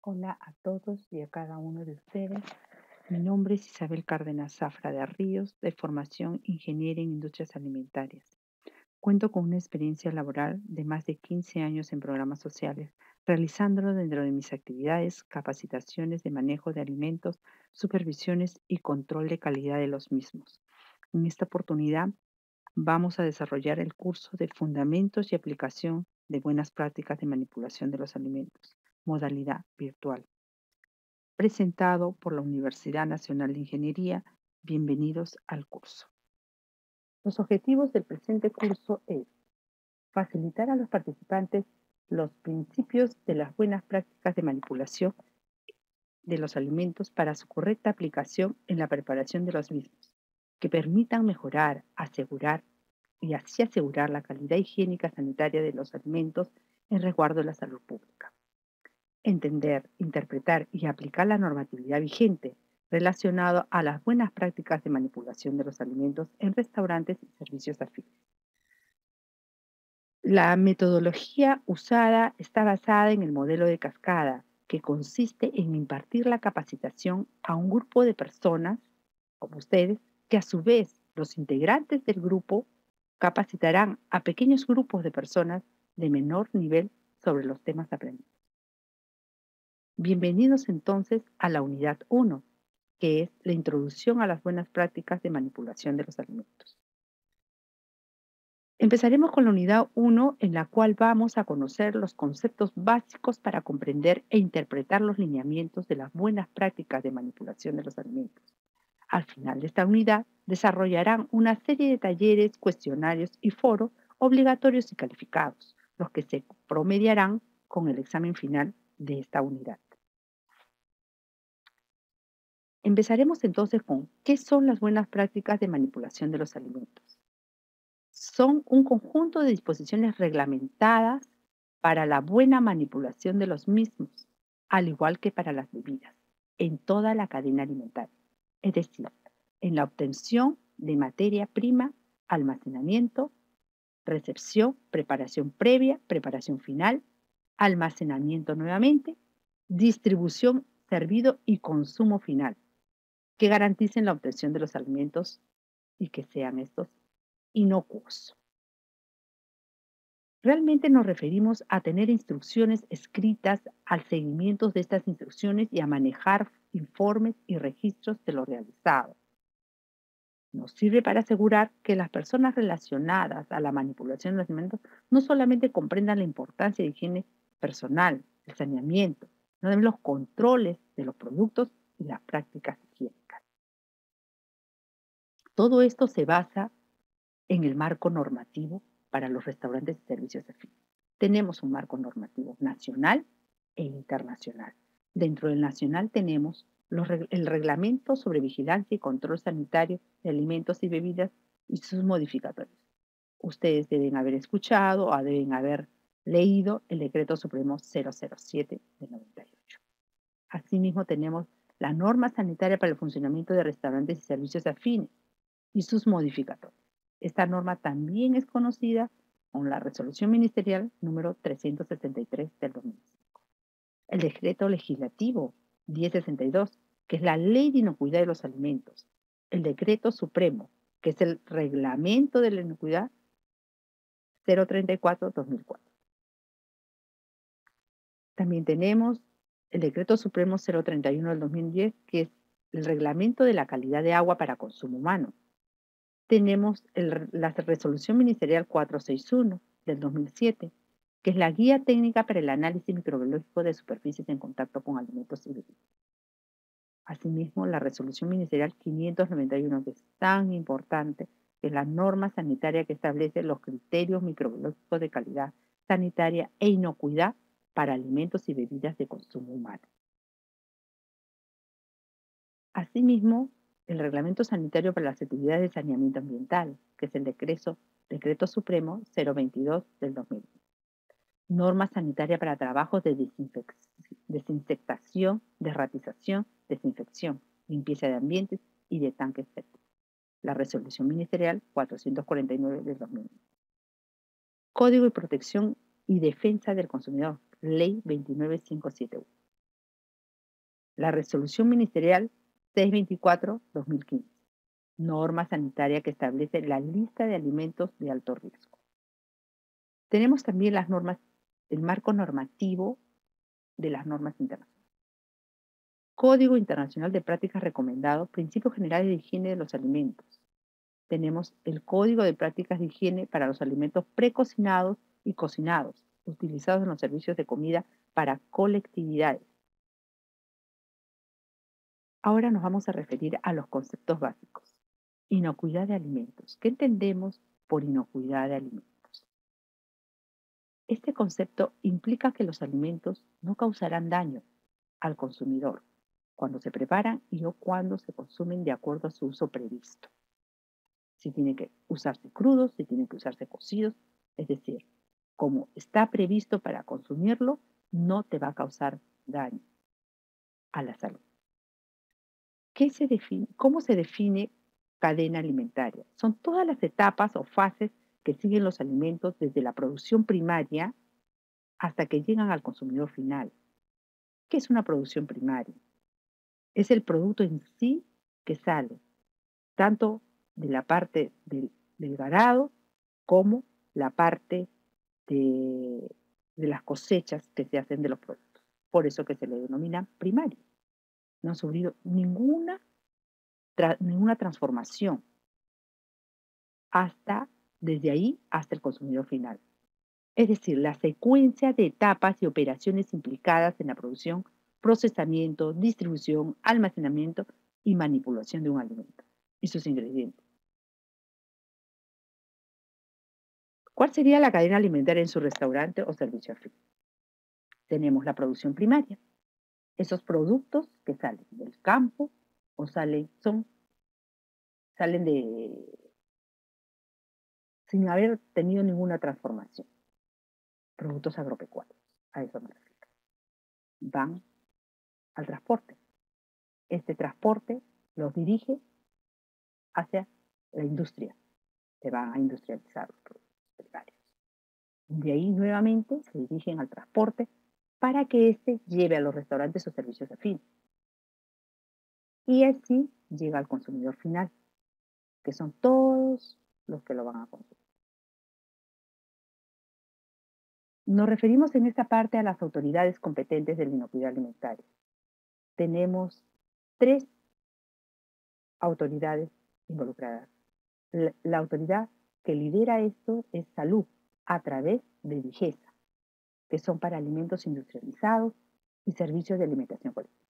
Hola a todos y a cada uno de ustedes. Mi nombre es Isabel Cárdenas Zafra de Ríos, de formación ingeniera en industrias alimentarias. Cuento con una experiencia laboral de más de 15 años en programas sociales, realizándolo dentro de mis actividades, capacitaciones de manejo de alimentos, supervisiones y control de calidad de los mismos. En esta oportunidad vamos a desarrollar el curso de Fundamentos y Aplicación de Buenas Prácticas de Manipulación de los Alimentos, modalidad virtual, presentado por la Universidad Nacional de Ingeniería. Bienvenidos al curso. Los objetivos del presente curso es facilitar a los participantes los principios de las buenas prácticas de manipulación de los alimentos para su correcta aplicación en la preparación de los mismos, que permitan mejorar, asegurar y así asegurar la calidad higiénica sanitaria de los alimentos en resguardo de la salud pública. Entender, interpretar y aplicar la normatividad vigente relacionado a las buenas prácticas de manipulación de los alimentos en restaurantes y servicios afines. La metodología usada está basada en el modelo de cascada, que consiste en impartir la capacitación a un grupo de personas, como ustedes, que a su vez los integrantes del grupo capacitarán a pequeños grupos de personas de menor nivel sobre los temas aprendidos. Bienvenidos entonces a la unidad 1, que es la introducción a las buenas prácticas de manipulación de los alimentos. Empezaremos con la unidad 1, en la cual vamos a conocer los conceptos básicos para comprender e interpretar los lineamientos de las buenas prácticas de manipulación de los alimentos. Al final de esta unidad, desarrollarán una serie de talleres, cuestionarios y foros obligatorios y calificados, los que se promediarán con el examen final de esta unidad. Empezaremos entonces con qué son las buenas prácticas de manipulación de los alimentos. Son un conjunto de disposiciones reglamentadas para la buena manipulación de los mismos, al igual que para las bebidas, en toda la cadena alimentaria, es decir, en la obtención de materia prima, almacenamiento, recepción, preparación previa, preparación final, almacenamiento nuevamente, distribución, servido y consumo final, que garanticen la obtención de los alimentos y que sean estos inocuos. Realmente nos referimos a tener instrucciones escritas, al seguimiento de estas instrucciones y a manejar informes y registros de lo realizado. Nos sirve para asegurar que las personas relacionadas a la manipulación de los alimentos no solamente comprendan la importancia de higiene personal, el saneamiento, sino también los controles de los productos y las prácticas higiénicas. Todo esto se basa en el marco normativo para los restaurantes y servicios afines. Tenemos un marco normativo nacional e internacional. Dentro del nacional tenemos el reglamento sobre vigilancia y control sanitario de alimentos y bebidas y sus modificatorios. Ustedes deben haber escuchado o deben haber leído el decreto supremo 007 de 98. Asimismo tenemos la norma sanitaria para el funcionamiento de restaurantes y servicios afines y sus modificatorios. Esta norma también es conocida con la resolución ministerial número 373 del 2005. El decreto legislativo 1062, que es la ley de inocuidad de los alimentos. El decreto supremo, que es el reglamento de la inocuidad 034-2004. También tenemos el decreto supremo 031 del 2010, que es el reglamento de la calidad de agua para consumo humano. Tenemos la resolución ministerial 461 del 2007, que es la guía técnica para el análisis microbiológico de superficies en contacto con alimentos y bebidas. Asimismo, la resolución ministerial 591, que es tan importante, que es la norma sanitaria que establece los criterios microbiológicos de calidad sanitaria e inocuidad para alimentos y bebidas de consumo humano. Asimismo, el Reglamento Sanitario para las Actividades de Saneamiento Ambiental, que es el Decreto Supremo 022 del 2000. Norma sanitaria para trabajos de desinfectación, derratización, desinfección, limpieza de ambientes y de tanques sépticos. La Resolución Ministerial 449 del 2000. Código de Protección y Defensa del Consumidor, Ley 29571. La resolución ministerial 624/2015, norma sanitaria que establece la lista de alimentos de alto riesgo. Tenemos también las normas, el marco normativo de las normas internacionales. Código Internacional de Prácticas Recomendado, Principios Generales de Higiene de los Alimentos. Tenemos el Código de Prácticas de Higiene para los alimentos precocinados y cocinados, utilizados en los servicios de comida para colectividades. Ahora nos vamos a referir a los conceptos básicos. Inocuidad de alimentos. ¿Qué entendemos por inocuidad de alimentos? Este concepto implica que los alimentos no causarán daño al consumidor cuando se preparan y o cuando se consumen de acuerdo a su uso previsto. Si tiene que usarse crudos, si tienen que usarse cocidos, es decir, como está previsto para consumirlo, no te va a causar daño a la salud. ¿Cómo se define cadena alimentaria? Son todas las etapas o fases que siguen los alimentos desde la producción primaria hasta que llegan al consumidor final. ¿Qué es una producción primaria? Es el producto en sí que sale, tanto de la parte del ganado como la parte de las cosechas que se hacen de los productos. Por eso que se le denomina primario. No ha sufrido ninguna transformación desde ahí hasta el consumidor final. Es decir, la secuencia de etapas y operaciones implicadas en la producción, procesamiento, distribución, almacenamiento y manipulación de un alimento y sus ingredientes. ¿Cuál sería la cadena alimentaria en su restaurante o servicio a fin? Tenemos la producción primaria, esos productos que salen del campo o salen sin haber tenido ninguna transformación. Productos agropecuarios, a eso me refiero. Van al transporte. Este transporte los dirige hacia la industria. Se van a industrializar los productos primarios. De ahí nuevamente se dirigen al transporte para que éste lleve a los restaurantes o servicios afines. Y así llega al consumidor final, que son todos los que lo van a consumir. Nos referimos en esta parte a las autoridades competentes de la inocuidad alimentaria. Tenemos 3 autoridades involucradas. La autoridad que lidera esto es Salud, a través de DIGESA, que son para alimentos industrializados y servicios de alimentación colectiva.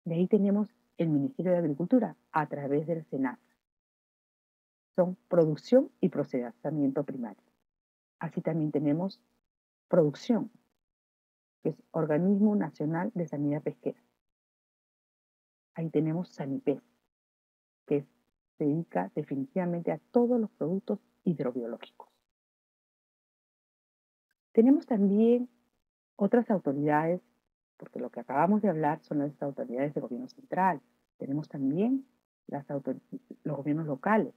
De ahí tenemos el Ministerio de Agricultura, a través del SENASA. Son producción y procesamiento primario. Así también tenemos producción, que es Organismo Nacional de Sanidad Pesquera. Ahí tenemos SANIPES, que se dedica definitivamente a todos los productos hidrobiológicos. Tenemos también otras autoridades, porque lo que acabamos de hablar son las autoridades del gobierno central. Tenemos también los gobiernos locales.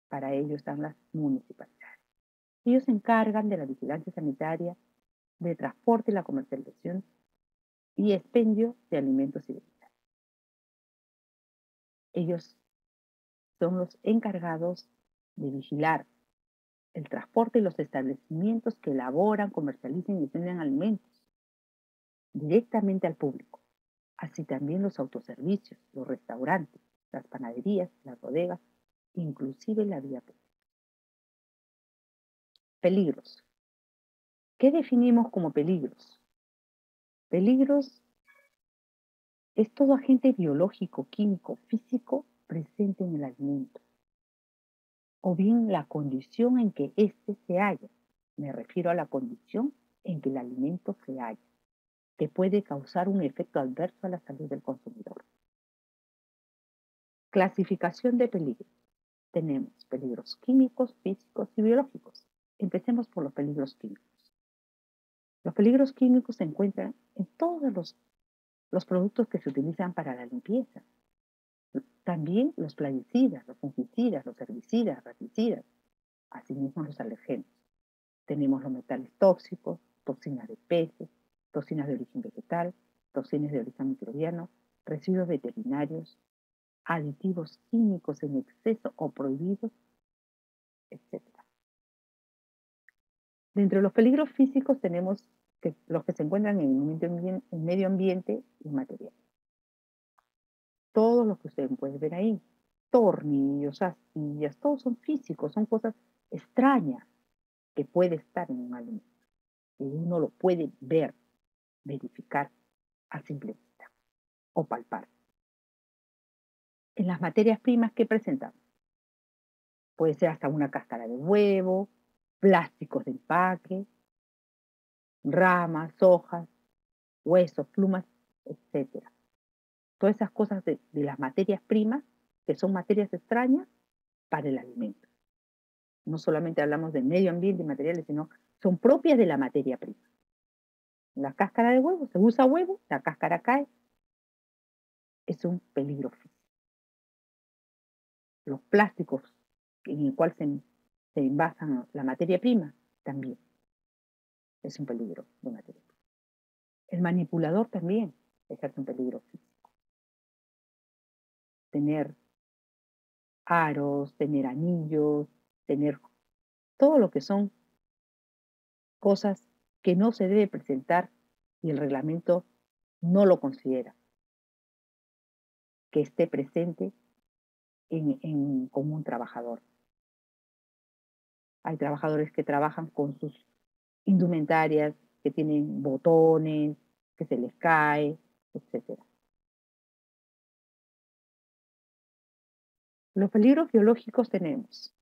Para ello están las municipalidades. Ellos se encargan de la vigilancia sanitaria, de transporte y la comercialización y expendio de alimentos y bebidas. Ellos son los encargados de vigilar el transporte y los establecimientos que elaboran, comercializan y venden alimentos directamente al público. Así también los autoservicios, los restaurantes, las panaderías, las bodegas, inclusive la vía pública. Peligros. ¿Qué definimos como peligros? Peligros es todo agente biológico, químico, físico presente en el alimento, o bien la condición en que éste se halla. Me refiero a la condición en que el alimento se halla, que puede causar un efecto adverso a la salud del consumidor. Clasificación de peligros. Tenemos peligros químicos, físicos y biológicos. Empecemos por los peligros químicos. Los peligros químicos se encuentran en todos los productos que se utilizan para la limpieza. También los plaguicidas, los fungicidas, los herbicidas, raticidas, asimismo los alergenos. Tenemos los metales tóxicos, toxinas de peces, toxinas de origen vegetal, toxinas de origen microbiano, residuos veterinarios, aditivos químicos en exceso o prohibidos, etc. Dentro de los peligros físicos tenemos los que se encuentran en el medio ambiente y material. Todos los que ustedes pueden ver ahí, tornillos, astillas, todos son físicos, son cosas extrañas que puede estar en un alimento. Y uno lo puede ver, verificar a simple vista o palpar. En las materias primas que presentamos, puede ser hasta una cáscara de huevo, plásticos de empaque, ramas, hojas, huesos, plumas, etc. Todas esas cosas de las materias primas, que son materias extrañas para el alimento. No solamente hablamos del medio ambiente y materiales, sino son propias de la materia prima. La cáscara de huevo, se usa huevo, la cáscara cae, es un peligro físico. Los plásticos en el cual se envasan la materia prima, también es un peligro de materia prima. El manipulador también ejerce un peligro físico. Tener aros, tener anillos, tener todo lo que son cosas que no se debe presentar y el reglamento no lo considera, que esté presente como un trabajador. Hay trabajadores que trabajan con sus indumentarias, que tienen botones, que se les cae, etc. Los peligros biológicos tenemos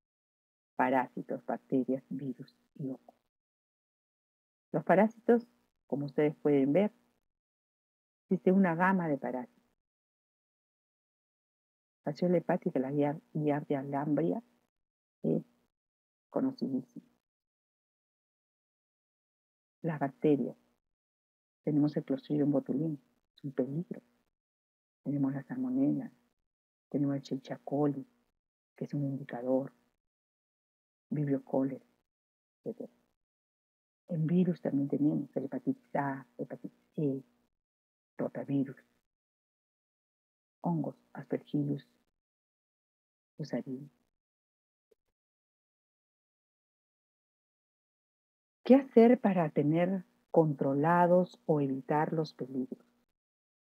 parásitos, bacterias, virus y hongos. Los parásitos, como ustedes pueden ver, existe una gama de parásitos. La fasciola hepática, la Giardia lamblia, es conocidísima. Las bacterias, tenemos el Clostridium botulinum, es un peligro. Tenemos la salmonella, tenemos el Escherichia coli, que es un indicador, Vibrio cholerae, etc. En virus también tenemos el hepatitis A, hepatitis C, rotavirus, hongos, Aspergillus, Fusarium. ¿Qué hacer para tener controlados o evitar los peligros?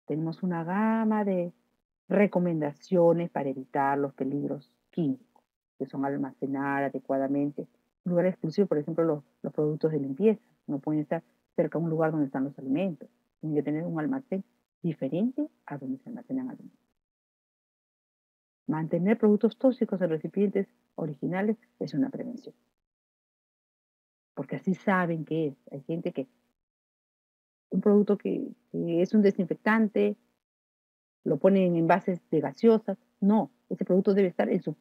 Tenemos una gama de recomendaciones para evitar los peligros químicos, que son almacenar adecuadamente. Un lugar exclusivo, por ejemplo, los productos de limpieza. No pueden estar cerca de un lugar donde están los alimentos. Tienen que tener un almacén diferente a donde se almacenan alimentos. Mantener productos tóxicos en recipientes originales es una prevención. Porque así saben qué es. Hay gente que un producto que es un desinfectante, lo ponen en envases de gaseosas. No, ese producto debe estar en su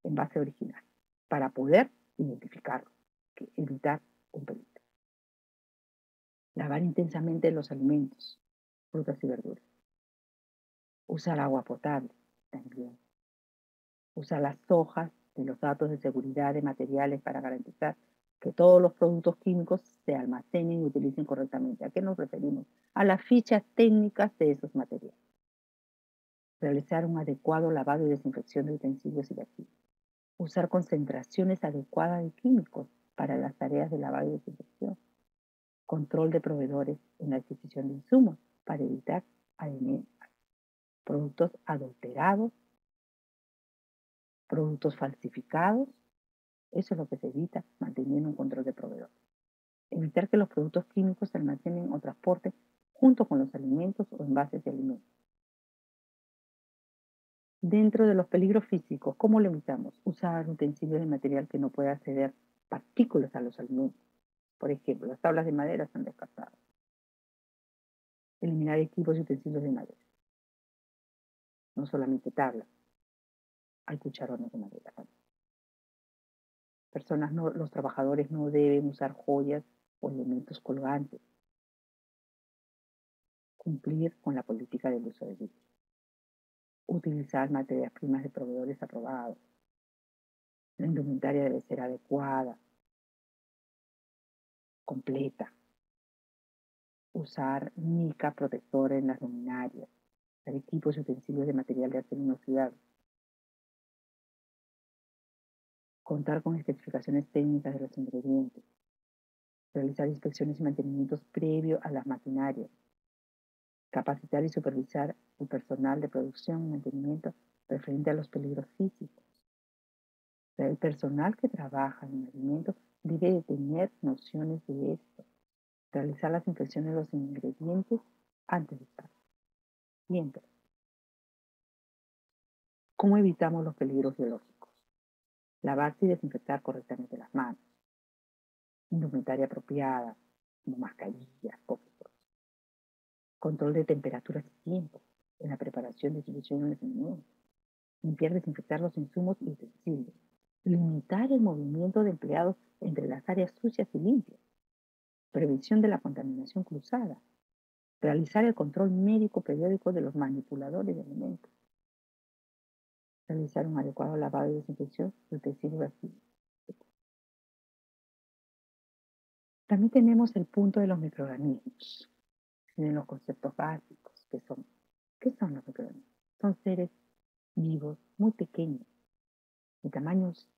envase original para poder identificarlo, evitar un peligro. Lavar intensamente los alimentos, frutas y verduras. Usar agua potable también. Usar las hojas de los datos de seguridad de materiales para garantizar que todos los productos químicos se almacenen y utilicen correctamente. ¿A qué nos referimos? A las fichas técnicas de esos materiales. Realizar un adecuado lavado y desinfección de utensilios y activos. Usar concentraciones adecuadas de químicos para las tareas de lavado y desinfección. Control de proveedores en la adquisición de insumos para evitar productos adulterados, productos falsificados. Eso es lo que se evita manteniendo un control de proveedores. Evitar que los productos químicos se almacenen o transporten junto con los alimentos o envases de alimentos. Dentro de los peligros físicos, ¿cómo lo evitamos? Usar utensilios de material que no pueda acceder partículas a los alimentos. Por ejemplo, las tablas de madera están descartadas. Eliminar equipos y utensilios de madera. No solamente tablas, hay cucharones de madera también. Los trabajadores no deben usar joyas o elementos colgantes. Cumplir con la política del uso de vidrio. Utilizar materias primas de proveedores aprobados. La indumentaria debe ser adecuada, completa. usar mica protectora en las luminarias, usar equipos y utensilios de material de acero inoxidable, contar con especificaciones técnicas de los ingredientes, realizar inspecciones y mantenimientos previos a las maquinarias, capacitar y supervisar el personal de producción y mantenimiento referente a los peligros físicos. O sea, el personal que trabaja en alimentos debe de tener nociones de esto, realizar las inspecciones de los ingredientes antes de usar. Siempre. ¿Cómo evitamos los peligros biológicos? Lavarse y desinfectar correctamente las manos, indumentaria apropiada, como mascarillas, cosas. Control de temperaturas y tiempo en la preparación de soluciones de alimentos. Limpiar, desinfectar los insumos y utensilios. Limitar el movimiento de empleados entre las áreas sucias y limpias. Prevención de la contaminación cruzada. Realizar el control médico periódico de los manipuladores de alimentos. Realizar un adecuado lavado y desinfección de utensilios vacíos. También tenemos el punto de los microorganismos, en los conceptos básicos, ¿qué son los microorganismos? Son seres vivos muy pequeños, de tamaños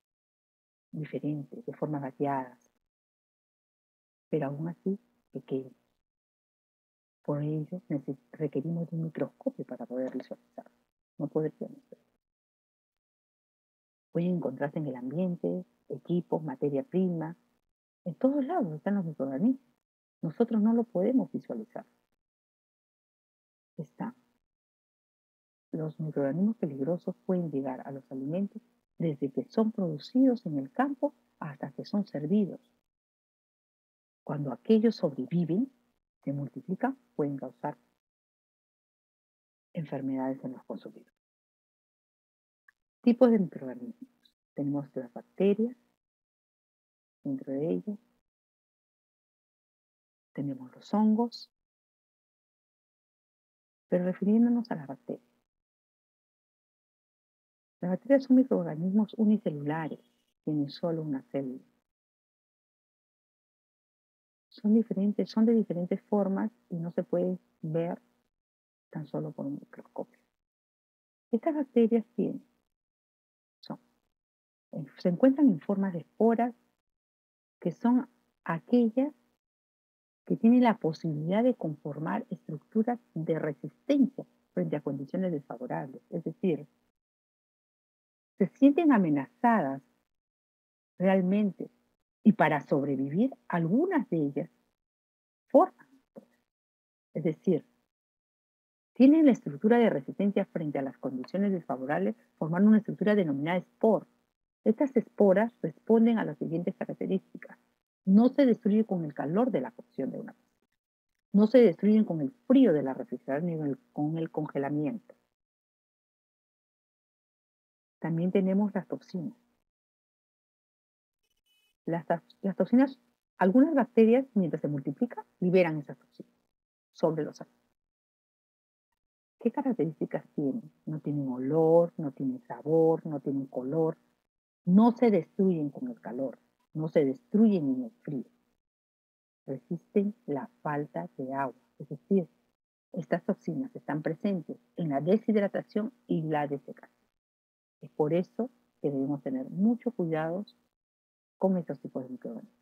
diferentes, de formas variadas, pero aún así pequeños. Por ello requerimos de un microscopio para poder visualizarlos. No podríamos ver. Pueden encontrarse en el ambiente, equipos, materia prima, en todos lados están los microorganismos. Nosotros no lo podemos visualizar. Están. Los microorganismos peligrosos pueden llegar a los alimentos desde que son producidos en el campo hasta que son servidos. Cuando aquellos sobreviven, se multiplican, pueden causar enfermedades en los consumidores. Tipos de microorganismos. Tenemos las bacterias, dentro de ellas tenemos los hongos, pero refiriéndonos a las bacterias. Las bacterias son microorganismos unicelulares, tienen solo una célula. Son diferentes, son de diferentes formas y no se pueden ver tan solo por un microscopio. Estas bacterias se encuentran en formas de esporas, que son aquellas que tienen la posibilidad de conformar estructuras de resistencia frente a condiciones desfavorables. Es decir, se sienten amenazadas realmente y para sobrevivir, algunas de ellas forman esporas. Es decir, tienen la estructura de resistencia frente a las condiciones desfavorables, formando una estructura denominada espor. Estas esporas responden a las siguientes características. No se destruyen con el calor de la cocción de una cocina. No se destruyen con el frío de la refrigeración ni con el congelamiento. También tenemos las toxinas. Las toxinas, algunas bacterias, mientras se multiplican, liberan esas toxinas sobre los alimentos. ¿Qué características tienen? No tienen olor, no tienen sabor, no tienen color, no se destruyen con el calor, no se destruyen en el frío. Resisten la falta de agua, es decir, estas toxinas están presentes en la deshidratación y la desecación. Es por eso que debemos tener mucho cuidado con estos tipos de microorganismos.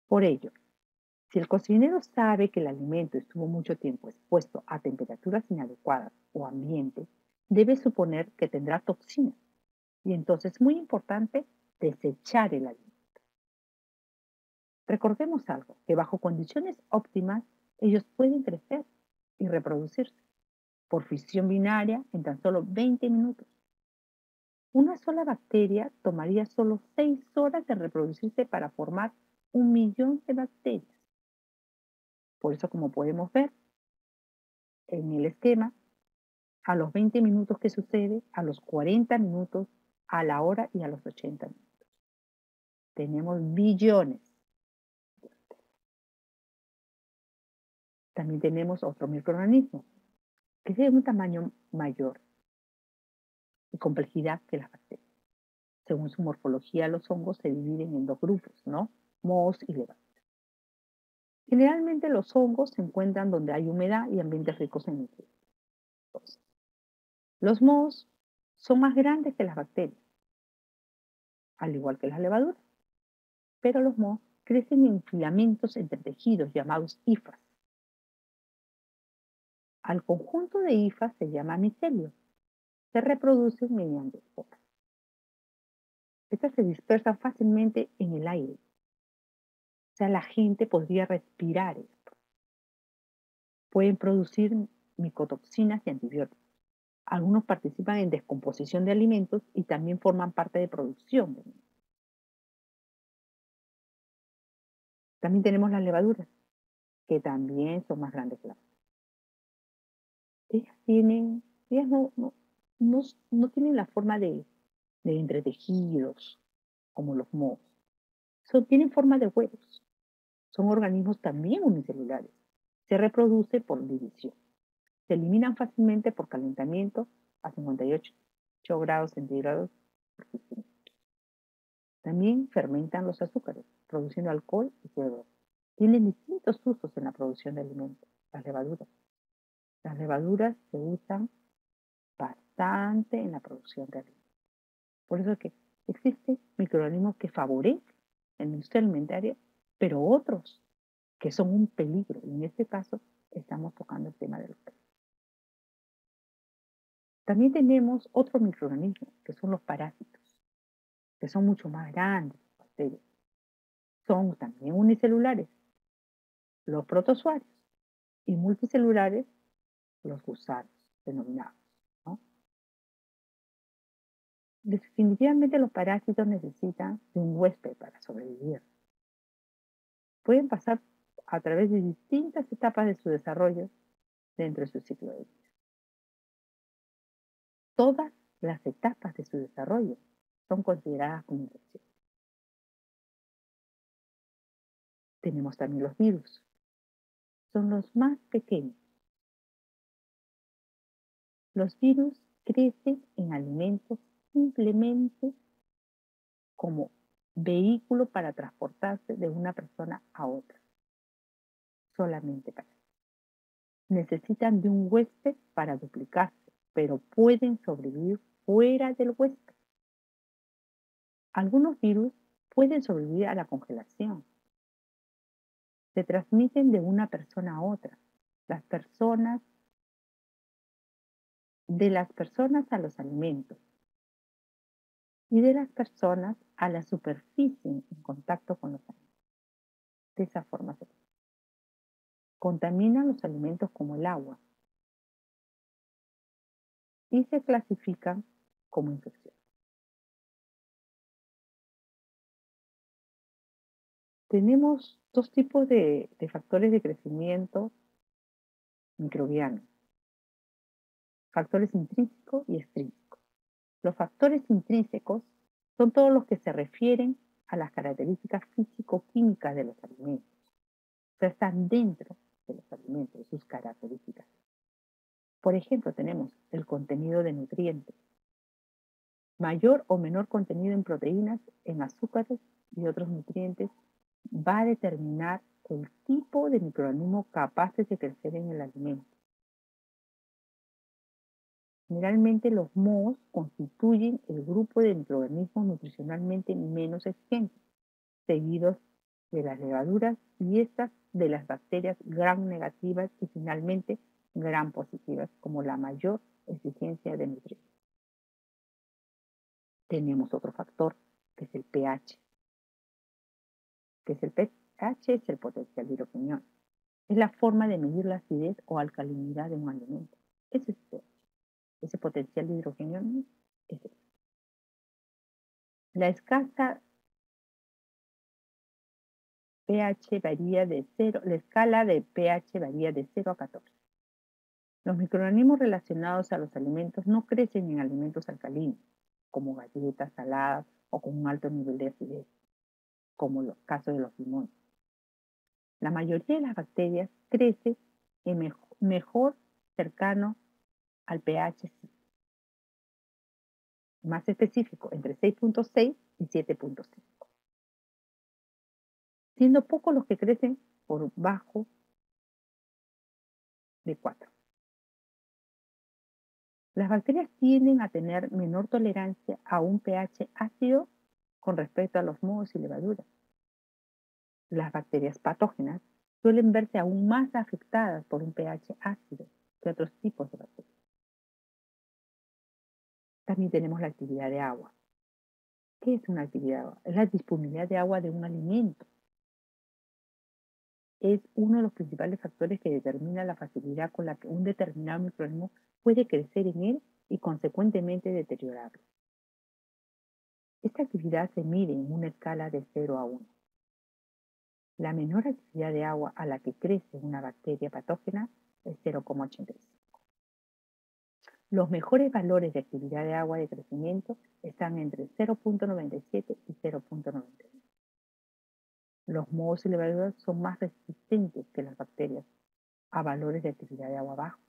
Por ello, si el cocinero sabe que el alimento estuvo mucho tiempo expuesto a temperaturas inadecuadas o ambiente, debe suponer que tendrá toxinas. Y entonces es muy importante desechar el alimento. Recordemos algo, que bajo condiciones óptimas ellos pueden crecer y reproducirse por fisión binaria en tan solo 20 minutos. Una sola bacteria tomaría solo 6 horas de reproducirse para formar 1.000.000 de bacterias. Por eso, como podemos ver en el esquema, a los 20 minutos que sucede, a los 40 minutos, a la hora y a los 80 minutos. Tenemos billones. También tenemos otro microorganismo, que es de un tamaño mayor y complejidad que las bacterias. Según su morfología, los hongos se dividen en dos grupos, ¿no? Mohos y levaduras. Generalmente los hongos se encuentran donde hay humedad y ambientes ricos en nutrientes. Los mohos son más grandes que las bacterias, al igual que las levaduras, pero los mohos crecen en filamentos entre tejidos llamados hifas. Al conjunto de hifas se llama micelio. Se reproducen mediante esporas. Estas se dispersan fácilmente en el aire. O sea, la gente podría respirar esto. Pueden producir micotoxinas y antibióticos. Algunos participan en descomposición de alimentos y también forman parte de producción de alimentos. También tenemos las levaduras, que también son más grandes que las. Ellas tienen, ellas no, no tienen la forma de entretejidos como los mohos. Tienen forma de huevos. Son organismos también unicelulares. Se reproduce por división. Se eliminan fácilmente por calentamiento a 58 grados centígrados. También fermentan los azúcares, produciendo alcohol y CO2. Tienen distintos usos en la producción de alimentos. Las levaduras. Las levaduras se usan bastante en la producción de alimentos. Por eso es que existen microorganismos que favorecen la industria alimentaria, pero otros que son un peligro. Y en este caso estamos tocando el tema de los peligros. También tenemos otros microorganismos, que son los parásitos, que son mucho más grandes que las bacterias. Son también unicelulares, los protozoarios, y multicelulares, los gusanos denominados, ¿no? Definitivamente los parásitos necesitan de un huésped para sobrevivir. Pueden pasar a través de distintas etapas de su desarrollo dentro de su ciclo de vida. Todas las etapas de su desarrollo son consideradas como infecciones. Tenemos también los virus. Son los más pequeños. Los virus crecen en alimentos simplemente como vehículo para transportarse de una persona a otra. Solamente para eso. Necesitan de un huésped para duplicarse, pero pueden sobrevivir fuera del huésped. Algunos virus pueden sobrevivir a la congelación. Se transmiten de una persona a otra. Las personas, de las personas a los alimentos y de las personas a la superficie en contacto con los alimentos. De esa forma se contaminan los alimentos como el agua y se clasifican como infección. Tenemos dos tipos de factores de crecimiento microbiano, factores intrínsecos y extrínsecos. Los factores intrínsecos son todos los que se refieren a las características físico-químicas de los alimentos. O sea, están dentro de los alimentos, de sus características. Por ejemplo, tenemos el contenido de nutrientes, mayor o menor contenido en proteínas, en azúcares y otros nutrientes va a determinar el tipo de microorganismo capaces de crecer en el alimento. Generalmente los mohos constituyen el grupo de microorganismos nutricionalmente menos exigentes, seguidos de las levaduras y estas de las bacterias gram negativas y finalmente gram positivas como la mayor exigencia de nutrientes. Tenemos otro factor que es el pH. ¿Qué es el pH? Es el potencial de hidroquinón. Es la forma de medir la acidez o alcalinidad de un alimento. Ese es el pH. Ese potencial de hidroquinón es el. La escala pH varía de 0, la escala de pH varía de 0 a 14. Los microorganismos relacionados a los alimentos no crecen en alimentos alcalinos, como galletas, saladas o con un alto nivel de acidez, como los casos de los limones. La mayoría de las bacterias crece en mejor cercano al pH más específico, entre 6.6 y 7.5. Siendo pocos los que crecen por bajo de 4. Las bacterias tienden a tener menor tolerancia a un pH ácido con respecto a los mohos y levaduras. Las bacterias patógenas suelen verse aún más afectadas por un pH ácido que otros tipos de bacterias. También tenemos la actividad de agua. ¿Qué es una actividad de agua? Es la disponibilidad de agua de un alimento. Es uno de los principales factores que determina la facilidad con la que un determinado microorganismo puede crecer en él y consecuentemente deteriorarlo. Esta actividad se mide en una escala de 0 a 1. La menor actividad de agua a la que crece una bacteria patógena es 0,85. Los mejores valores de actividad de agua de crecimiento están entre 0,97 y 0,99. Los mohos y levaduras son más resistentes que las bacterias a valores de actividad de agua bajos.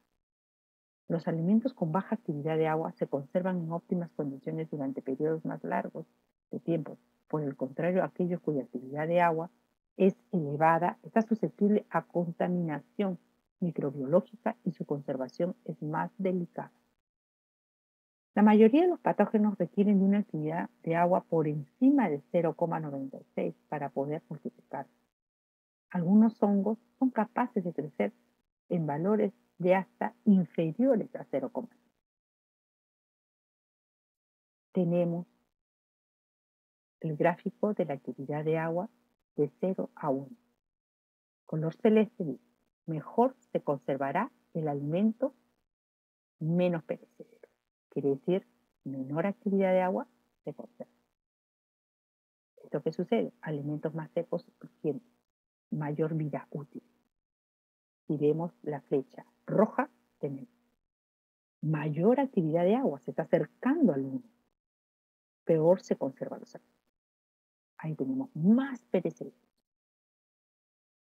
Los alimentos con baja actividad de agua se conservan en óptimas condiciones durante periodos más largos de tiempo. Por el contrario, aquellos cuya actividad de agua es elevada está susceptible a contaminación microbiológica y su conservación es más delicada. La mayoría de los patógenos requieren de una actividad de agua por encima de 0,96 para poder multiplicar. Algunos hongos son capaces de crecer en valores de hasta inferiores a 0,5. Tenemos el gráfico de la actividad de agua de 0 a 1. Color celeste dice, mejor se conservará el alimento, menos perecedero. Quiere decir, menor actividad de agua se conserva. ¿Esto qué sucede? Alimentos más secos tienen mayor vida útil. Si vemos la flecha roja, tenemos mayor actividad de agua, se está acercando al 1. Peor se conservan los alimentos. Ahí tenemos más perecederos.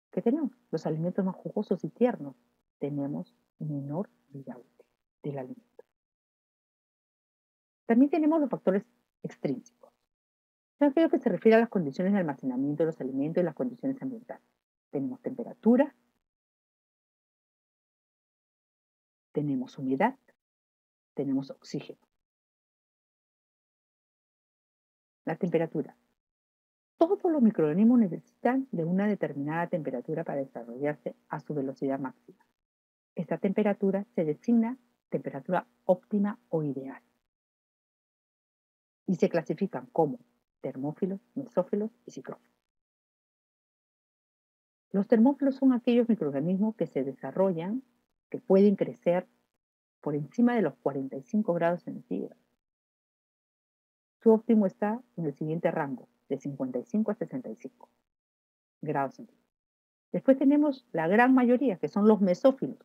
¿Qué tenemos? Los alimentos más jugosos y tiernos. Tenemos menor vida útil del alimento. También tenemos los factores extrínsecos. Son aquellos que se refieren a las condiciones de almacenamiento de los alimentos y las condiciones ambientales. Tenemos temperatura, tenemos humedad, tenemos oxígeno. La temperatura. Todos los microorganismos necesitan de una determinada temperatura para desarrollarse a su velocidad máxima. Esta temperatura se designa temperatura óptima o ideal y se clasifican como termófilos, mesófilos y psicrófilos. Los termófilos son aquellos microorganismos que se desarrollan, que pueden crecer por encima de los 45 grados centígrados. Su óptimo está en el siguiente rango, de 55 a 65 grados centígrados. Después tenemos la gran mayoría, que son los mesófilos,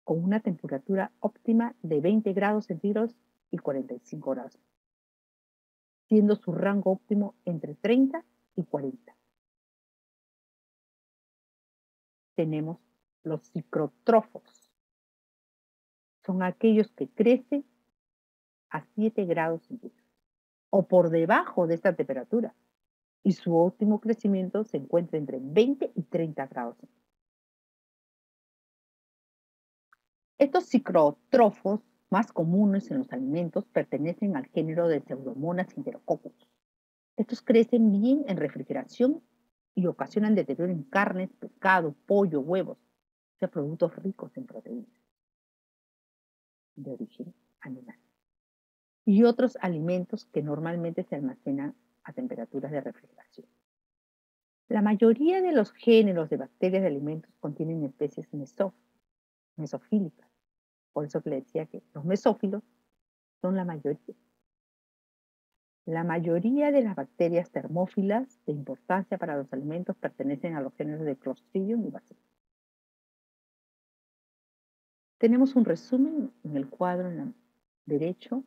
con una temperatura óptima de 20 grados centígrados y 45 grados, siendo su rango óptimo entre 30 y 40. Tenemos los psicrótrofos. Son aquellos que crecen a 7 grados centígrados o por debajo de esta temperatura y su óptimo crecimiento se encuentra entre 20 y 30 grados centígrados. Estos psicrótrofos más comunes en los alimentos pertenecen al género de Pseudomonas enterococcus. Estos crecen bien en refrigeración y ocasionan deterioro en carnes, pescado, pollo, huevos, o sea, productos ricos en proteínas de origen animal. Y otros alimentos que normalmente se almacenan a temperaturas de refrigeración. La mayoría de los géneros de bacterias de alimentos contienen especies mesofílicas. Por eso que le decía que los mesófilos son la mayoría. La mayoría de las bacterias termófilas de importancia para los alimentos pertenecen a los géneros de Clostridium y Bacillus. Tenemos un resumen en el cuadro en el derecho,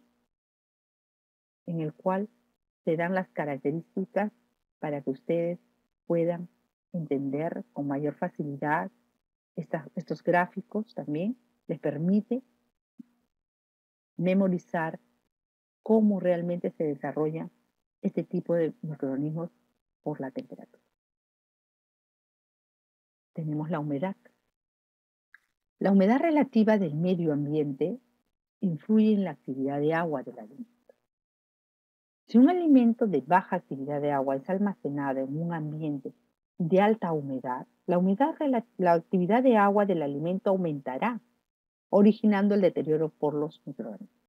en el cual se dan las características para que ustedes puedan entender con mayor facilidad estos gráficos. También les permite memorizar cómo realmente se desarrolla este tipo de microorganismos por la temperatura. Tenemos la humedad. La humedad relativa del medio ambiente influye en la actividad de agua del alimento. Si un alimento de baja actividad de agua es almacenado en un ambiente de alta humedad, la actividad de agua del alimento aumentará, originando el deterioro por los microorganismos.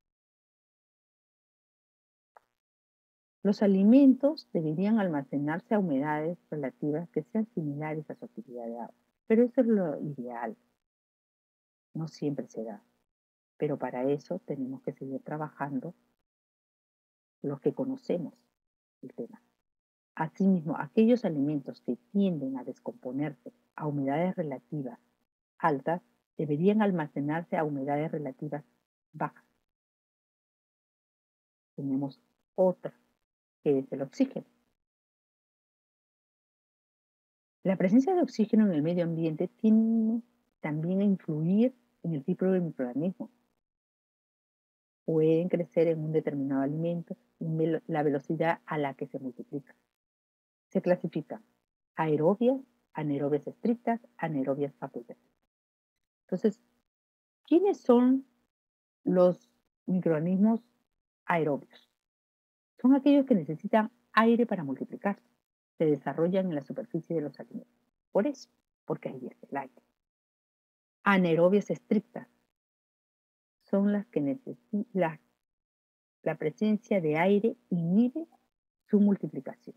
Los alimentos deberían almacenarse a humedades relativas que sean similares a su actividad de agua, pero eso es lo ideal. No siempre se da, pero para eso tenemos que seguir trabajando los que conocemos el tema. Asimismo, aquellos alimentos que tienden a descomponerse a humedades relativas altas deberían almacenarse a humedades relativas bajas. Tenemos otra, que es el oxígeno. La presencia de oxígeno en el medio ambiente tiene también a influir en el tipo de microorganismos. Pueden crecer en un determinado alimento y la velocidad a la que se multiplica. Se clasifican aerobias, anaerobias estrictas, anaerobias facultativas. Entonces, ¿quiénes son los microorganismos aerobios? Son aquellos que necesitan aire para multiplicarse. Se desarrollan en la superficie de los alimentos. Por eso, porque ahí es el aire. Anaerobias estrictas son las que necesitan la presencia de aire inhibe su multiplicación.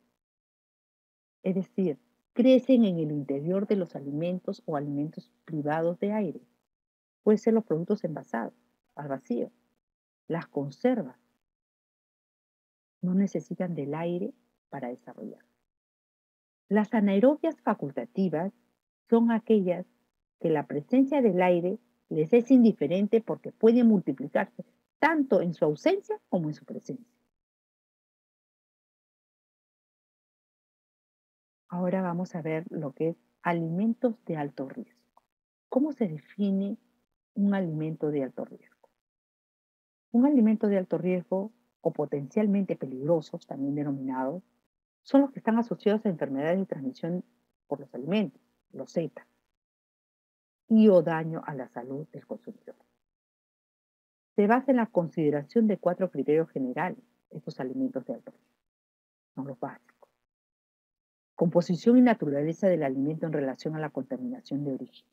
Es decir, crecen en el interior de los alimentos o alimentos privados de aire. Pueden ser los productos envasados, al vacío. Las conservas no necesitan del aire para desarrollar. Las anaerobias facultativas son aquellas que la presencia del aire les es indiferente porque pueden multiplicarse tanto en su ausencia como en su presencia. Ahora vamos a ver lo que es alimentos de alto riesgo. ¿Cómo se define un alimento de alto riesgo? Un alimento de alto riesgo o potencialmente peligrosos, también denominados, son los que están asociados a enfermedades de transmisión por los alimentos, los Z, y o daño a la salud del consumidor. Se basa en la consideración de 4 criterios generales, estos alimentos de alto riesgo, son los básicos. Composición y naturaleza del alimento en relación a la contaminación de origen.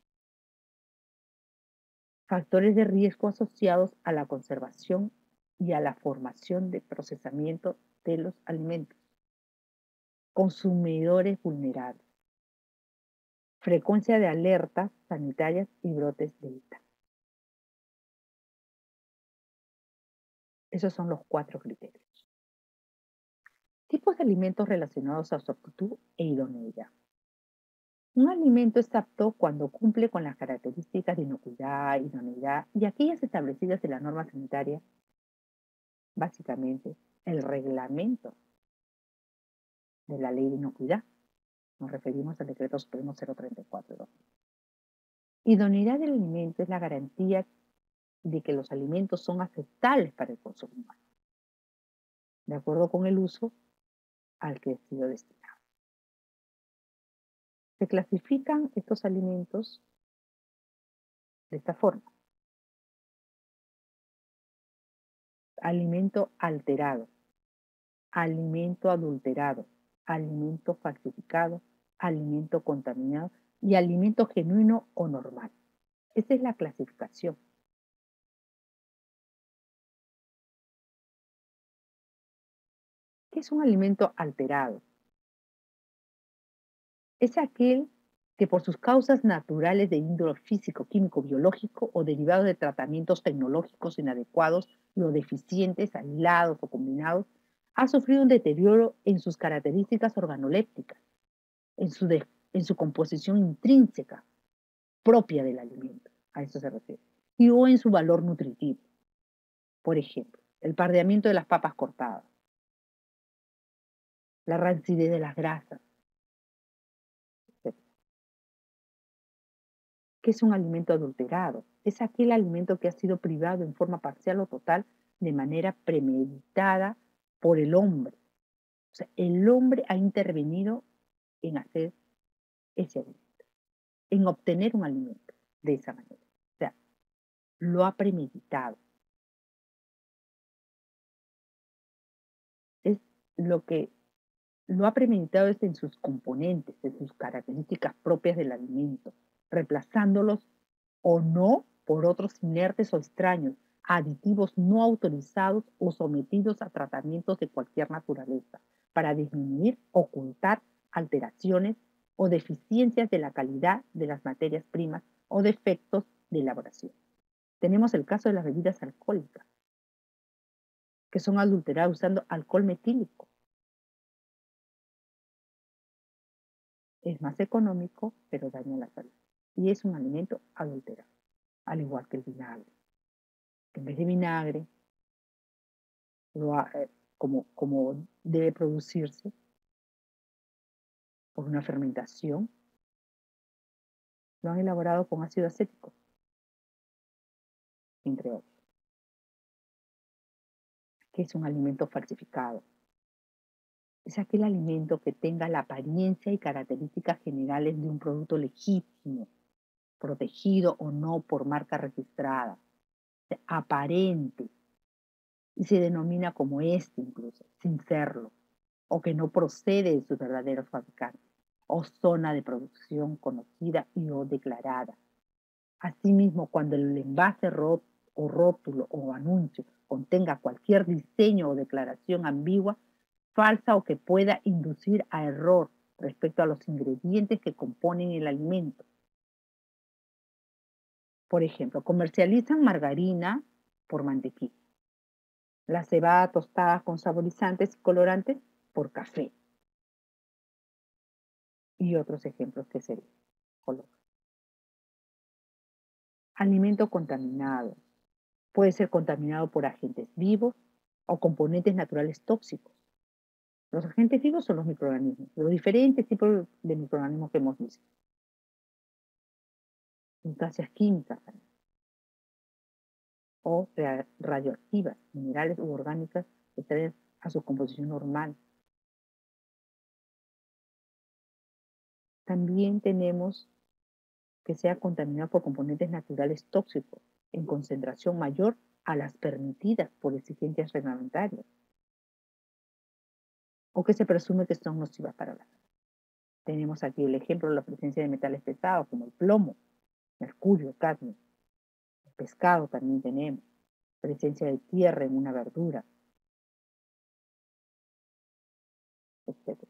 Factores de riesgo asociados a la conservación y a la formación de procesamiento de los alimentos. Consumidores vulnerables. Frecuencia de alertas sanitarias y brotes de ITA. Esos son los 4 criterios. Tipos de alimentos relacionados a su aptitud e idoneidad. Un alimento es apto cuando cumple con las características de inocuidad, idoneidad y aquellas establecidas en la norma sanitaria, básicamente el reglamento de la ley de inocuidad. Nos referimos al decreto supremo 034. Idoneidad del alimento es la garantía de que los alimentos son aceptables para el consumo humano, de acuerdo con el uso al que ha sido destinado. Se clasifican estos alimentos de esta forma. Alimento alterado, alimento adulterado, alimento falsificado, alimento contaminado y alimento genuino o normal. Esa es la clasificación. ¿Qué es un alimento alterado? Es aquel que por sus causas naturales de índole físico, químico, biológico o derivado de tratamientos tecnológicos inadecuados o deficientes, aislados o combinados, ha sufrido un deterioro en sus características organolépticas, en su composición intrínseca propia del alimento, a eso se refiere, y o en su valor nutritivo. Por ejemplo, el pardeamiento de las papas cortadas, la rancidez de las grasas, etc. ¿Qué es un alimento adulterado? Es aquel alimento que ha sido privado en forma parcial o total de manera premeditada por el hombre O sea, el hombre ha intervenido en hacer ese alimento, en obtener un alimento de esa manera. O sea, lo ha premeditado. Es lo que lo ha premeditado es en sus componentes, en sus características propias del alimento, reemplazándolos o no por otros inertes o extraños, aditivos no autorizados o sometidos a tratamientos de cualquier naturaleza, para disminuir, ocultar alteraciones o deficiencias de la calidad de las materias primas o defectos de elaboración. Tenemos el caso de las bebidas alcohólicas, que son adulteradas usando alcohol metílico. Es más económico, pero daña la salud. Y es un alimento adulterado, al igual que el vinagre. En vez de vinagre, lo como debe producirse por una fermentación, lo han elaborado con ácido acético, entre otros, que es un alimento falsificado. Es aquel alimento que tenga la apariencia y características generales de un producto legítimo, protegido o no por marca registrada, aparente, y se denomina como este incluso, sin serlo, o que no procede de sus verdaderos fabricantes, o zona de producción conocida y o declarada. Asimismo, cuando el envase o rótulo o anuncio contenga cualquier diseño o declaración ambigua, falsa o que pueda inducir a error respecto a los ingredientes que componen el alimento. Por ejemplo, comercializan margarina por mantequilla, la cebada tostada con saborizantes y colorantes por café, y otros ejemplos que se colocan. Alimento contaminado. Puede ser contaminado por agentes vivos o componentes naturales tóxicos. Los agentes vivos son los microorganismos, los diferentes tipos de microorganismos que hemos visto. Sustancias químicas o radioactivas, minerales u orgánicas que traen a su composición normal. También tenemos que sea contaminado por componentes naturales tóxicos en concentración mayor a las permitidas por exigencias reglamentarias, o que se presume que son nocivas para la salud. Tenemos aquí el ejemplo de la presencia de metales pesados como el plomo, mercurio, cadmio. El pescado también tenemos, presencia de tierra en una verdura, etc.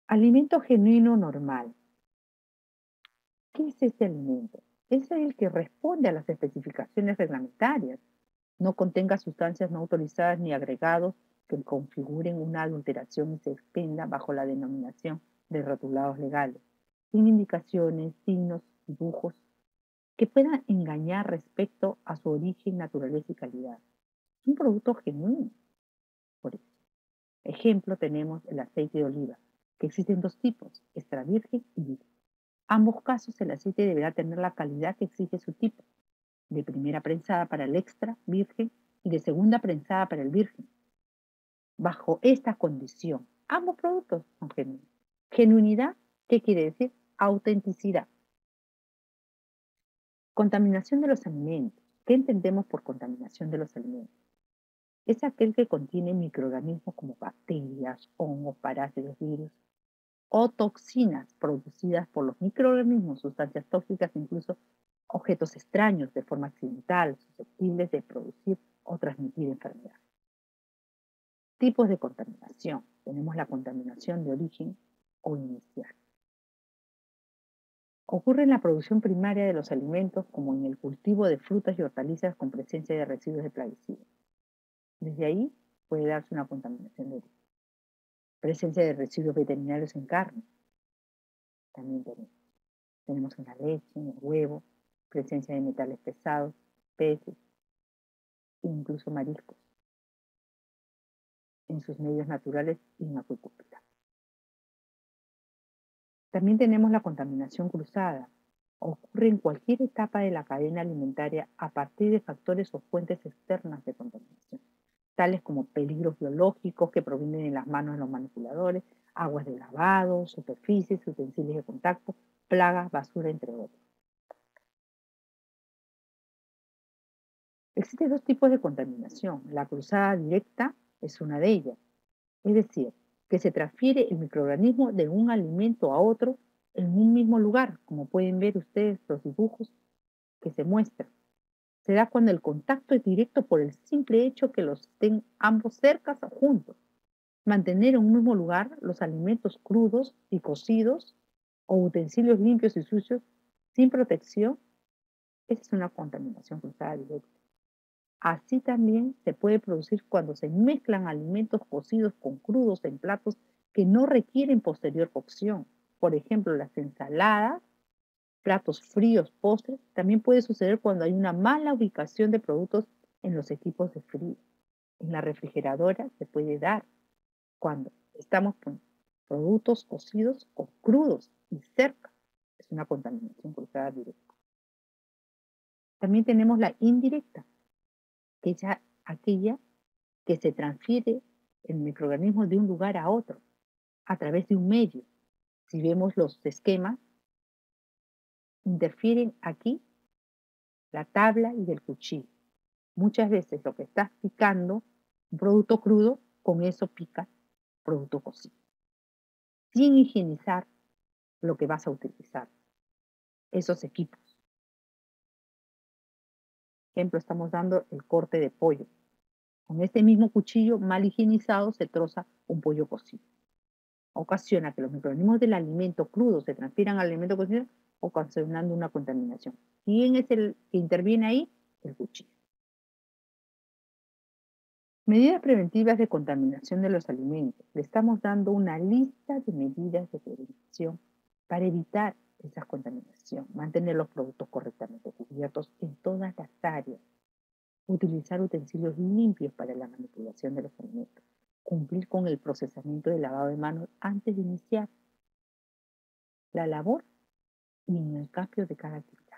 Alimento genuino normal. ¿Qué es este alimento? Es el que responde a las especificaciones reglamentarias, no contenga sustancias no autorizadas ni agregados que configuren una adulteración y se expenda bajo la denominación de rotulados legales, sin indicaciones, signos, dibujos que puedan engañar respecto a su origen, naturaleza y calidad. Es un producto genuino, por eso. Ejemplo, tenemos el aceite de oliva, que existen dos tipos, extra virgen y virgen. Ambos casos, el aceite deberá tener la calidad que exige su tipo, de primera prensada para el extra virgen y de segunda prensada para el virgen. Bajo esta condición, ambos productos son genuinos. Genuinidad, ¿qué quiere decir? Autenticidad. Contaminación de los alimentos. ¿Qué entendemos por contaminación de los alimentos? Es aquel que contiene microorganismos como bacterias, hongos, parásitos, virus o toxinas producidas por los microorganismos, sustancias tóxicas, incluso objetos extraños de forma accidental, susceptibles de producir o transmitir enfermedades. Tipos de contaminación. Tenemos la contaminación de origen o inicial. Ocurre en la producción primaria de los alimentos como en el cultivo de frutas y hortalizas con presencia de residuos de plaguicidas. Desde ahí puede darse una contaminación de origen. Presencia de residuos veterinarios en carne. También tenemos en la leche, en el huevo, presencia de metales pesados, peces e incluso mariscos en sus medios naturales y en acuicultura. También tenemos la contaminación cruzada. Ocurre en cualquier etapa de la cadena alimentaria a partir de factores o fuentes externas de contaminación. tales como peligros biológicos que provienen de las manos de los manipuladores, aguas de lavado, superficies, utensilios de contacto, plagas, basura, entre otros. Existen dos tipos de contaminación. La cruzada directa es una de ellas, es decir, que se transfiere el microorganismo de un alimento a otro en un mismo lugar, como pueden ver ustedes los dibujos que se muestran. Se da cuando el contacto es directo por el simple hecho que los estén ambos cerca o juntos. Mantener en un mismo lugar los alimentos crudos y cocidos o utensilios limpios y sucios sin protección, esa es una contaminación cruzada directa. Así también se puede producir cuando se mezclan alimentos cocidos con crudos en platos que no requieren posterior cocción. Por ejemplo, las ensaladas, platos fríos, postres. También puede suceder cuando hay una mala ubicación de productos en los equipos de frío. En la refrigeradora se puede dar cuando estamos con productos cocidos o crudos y cerca. Es una contaminación cruzada directa. También tenemos la indirecta, que es aquella que se transfiere el microorganismo de un lugar a otro a través de un medio. Si vemos los esquemas, interfieren aquí la tabla y el cuchillo. Muchas veces lo que estás picando, un producto crudo, con eso pica producto cocido, sin higienizar lo que vas a utilizar, esos equipos. Por ejemplo, estamos dando el corte de pollo. Con este mismo cuchillo mal higienizado se troza un pollo cocido. Ocasiona que los microorganismos del alimento crudo se transfieran al alimento cocido, ocasionando una contaminación. ¿Quién es el que interviene ahí? El cuchillo. Medidas preventivas de contaminación de los alimentos. Le estamos dando una lista de medidas de prevención para evitar esa contaminación. Mantener los productos correctamente cubiertos en todas las áreas. Utilizar utensilios limpios para la manipulación de los alimentos. Cumplir con el procesamiento de lavado de manos antes de iniciar la labor y en el cambio de cada actividad.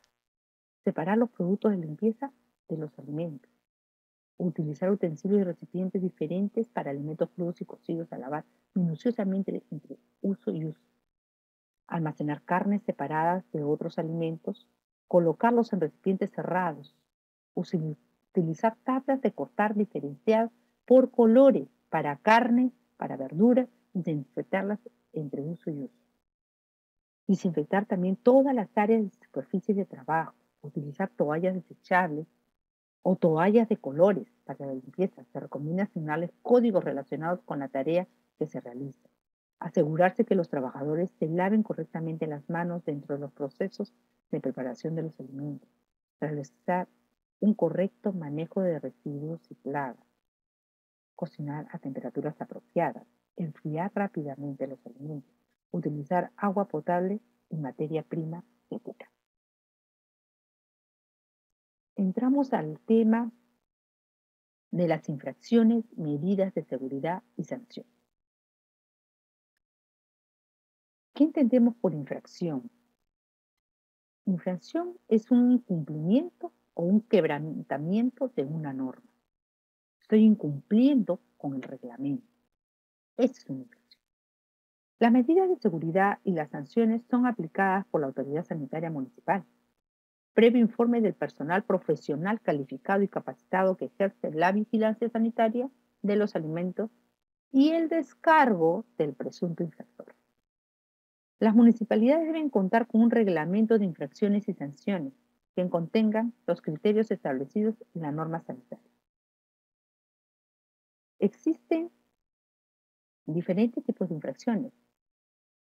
Separar los productos de limpieza de los alimentos. Utilizar utensilios y recipientes diferentes para alimentos crudos y cocidos a lavar minuciosamente entre uso y uso. Almacenar carnes separadas de otros alimentos. Colocarlos en recipientes cerrados. Utilizar tablas de cortar diferenciadas por colores para carnes, para verduras y desinfectarlas entre uso y uso. Desinfectar también todas las áreas de superficies de trabajo. Utilizar toallas desechables o toallas de colores para la limpieza. Se recomienda asignarles códigos relacionados con la tarea que se realiza. Asegurarse que los trabajadores se laven correctamente las manos dentro de los procesos de preparación de los alimentos. Realizar un correcto manejo de residuos y plagas. Cocinar a temperaturas apropiadas. Enfriar rápidamente los alimentos. Utilizar agua potable y materia prima ética. Entramos al tema de las infracciones, medidas de seguridad y sanciones. ¿Qué entendemos por infracción? Infracción es un incumplimiento o un quebrantamiento de una norma. Estoy incumpliendo con el reglamento. Esa es una infracción. Las medidas de seguridad y las sanciones son aplicadas por la autoridad sanitaria municipal, previo informe del personal profesional calificado y capacitado que ejerce la vigilancia sanitaria de los alimentos y el descargo del presunto infractor. Las municipalidades deben contar con un reglamento de infracciones y sanciones que contengan los criterios establecidos en la norma sanitaria. Existen diferentes tipos de infracciones.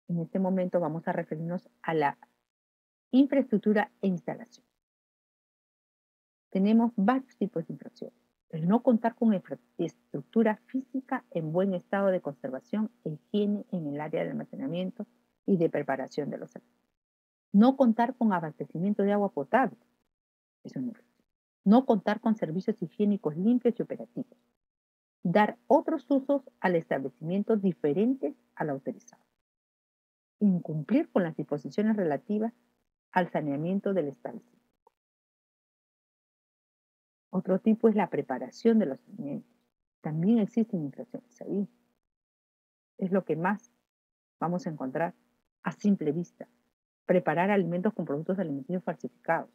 En este momento vamos a referirnos a la infraestructura e instalación. Tenemos varios tipos de infracciones. El no contar con infraestructura física en buen estado de conservación e higiene en el área de almacenamiento y de preparación de los alimentos. No contar con abastecimiento de agua potable es una infracción. No contar con servicios higiénicos limpios y operativos. Dar otros usos al establecimiento diferentes al autorizado. Incumplir con las disposiciones relativas al saneamiento del establecimiento. Otro tipo es la preparación de los alimentos. También existen infracciones ahí. Es lo que más vamos a encontrar a simple vista. Preparar alimentos con productos alimenticios falsificados,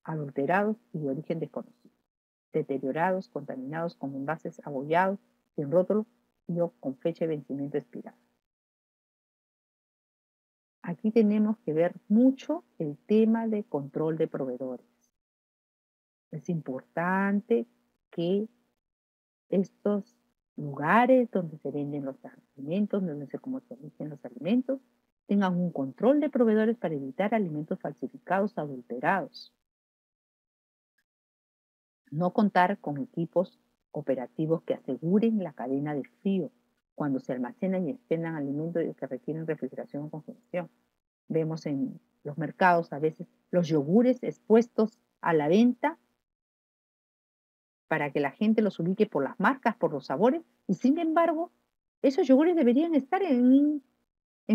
adulterados y de origen desconocido, deteriorados, contaminados con envases abollados, sin rótulo y o con fecha de vencimiento expirada. Aquí tenemos que ver mucho el tema de control de proveedores. Es importante que estos lugares donde se venden los alimentos, donde se comercializan los alimentos, tengan un control de proveedores para evitar alimentos falsificados, adulterados. No contar con equipos operativos que aseguren la cadena de frío cuando se almacenan y expendan alimentos que requieren refrigeración o congelación. Vemos en los mercados a veces los yogures expuestos a la venta para que la gente los ubique por las marcas, por los sabores, y sin embargo, esos yogures deberían estar en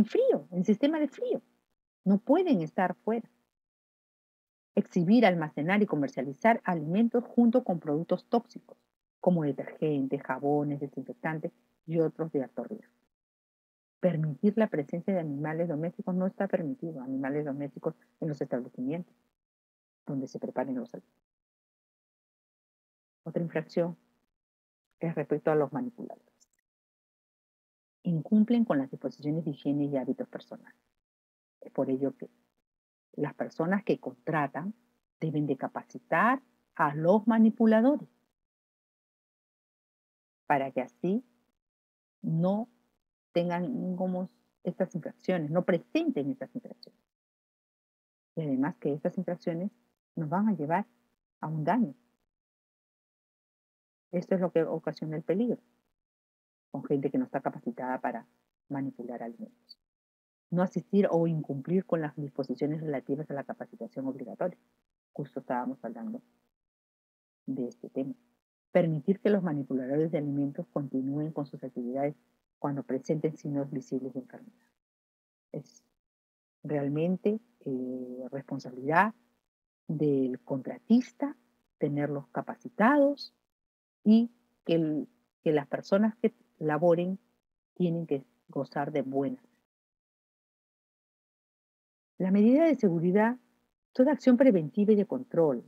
frío, en sistema de frío. No pueden estar fuera. Exhibir, almacenar y comercializar alimentos junto con productos tóxicos, como detergentes, jabones, desinfectantes y otros de alto riesgo. Permitir la presencia de animales domésticos no está permitido, animales domésticos en los establecimientos donde se preparen los alimentos. Otra infracción es respecto a los manipuladores. Incumplen con las disposiciones de higiene y hábitos personales. Es por ello que las personas que contratan deben de capacitar a los manipuladores para que así no tengan como estas infracciones, no presenten estas infracciones. Y además que estas infracciones nos van a llevar a un daño. Esto es lo que ocasiona el peligro, con gente que no está capacitada para manipular alimentos. No asistir o incumplir con las disposiciones relativas a la capacitación obligatoria. Justo estábamos hablando de este tema. Permitir que los manipuladores de alimentos continúen con sus actividades cuando presenten signos visibles de enfermedad. Es realmente responsabilidad del contratista tenerlos capacitados y que las personas que laboren tienen que gozar de buenas. La medida de seguridad, toda acción preventiva y de control,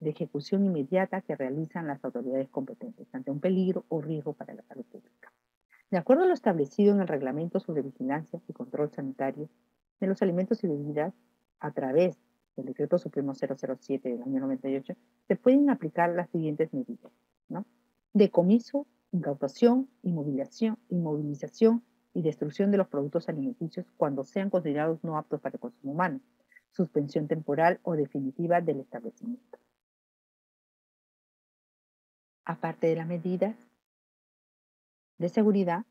de ejecución inmediata que realizan las autoridades competentes ante un peligro o riesgo para la salud pública. De acuerdo a lo establecido en el Reglamento sobre Vigilancia y Control Sanitario de los Alimentos y Bebidas, a través del Decreto Supremo 007 del año 98, se pueden aplicar las siguientes medidas, ¿no? Decomiso, incautación, inmovilización y destrucción de los productos alimenticios cuando sean considerados no aptos para el consumo humano, suspensión temporal o definitiva del establecimiento. Aparte de las medidas de seguridad,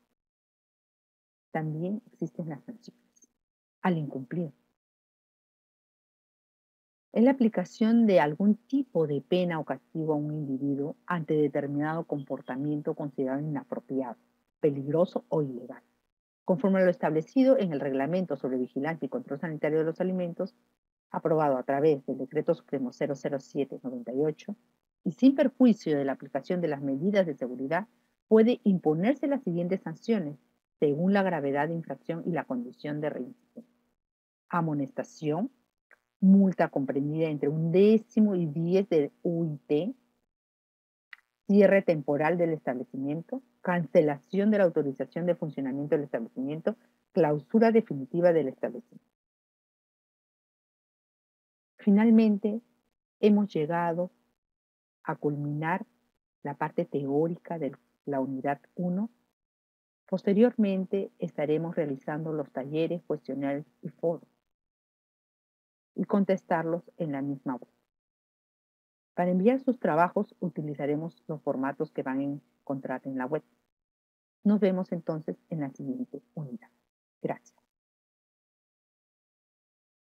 también existen las sanciones al incumplir. Es la aplicación de algún tipo de pena o castigo a un individuo ante determinado comportamiento considerado inapropiado, peligroso o ilegal, conforme a lo establecido en el Reglamento sobre Vigilancia y Control Sanitario de los Alimentos, aprobado a través del Decreto Supremo 007/98, y sin perjuicio de la aplicación de las medidas de seguridad, puede imponerse las siguientes sanciones según la gravedad de infracción y la condición de reincidencia: amonestación, multa comprendida entre 1/10 y 10 del UIT, cierre temporal del establecimiento, cancelación de la autorización de funcionamiento del establecimiento, clausura definitiva del establecimiento. Finalmente, hemos llegado a culminar la parte teórica de la unidad 1. Posteriormente estaremos realizando los talleres, cuestionarios y foros y contestarlos en la misma web. Para enviar sus trabajos utilizaremos los formatos que van a encontrar en la web. Nos vemos entonces en la siguiente unidad. Gracias.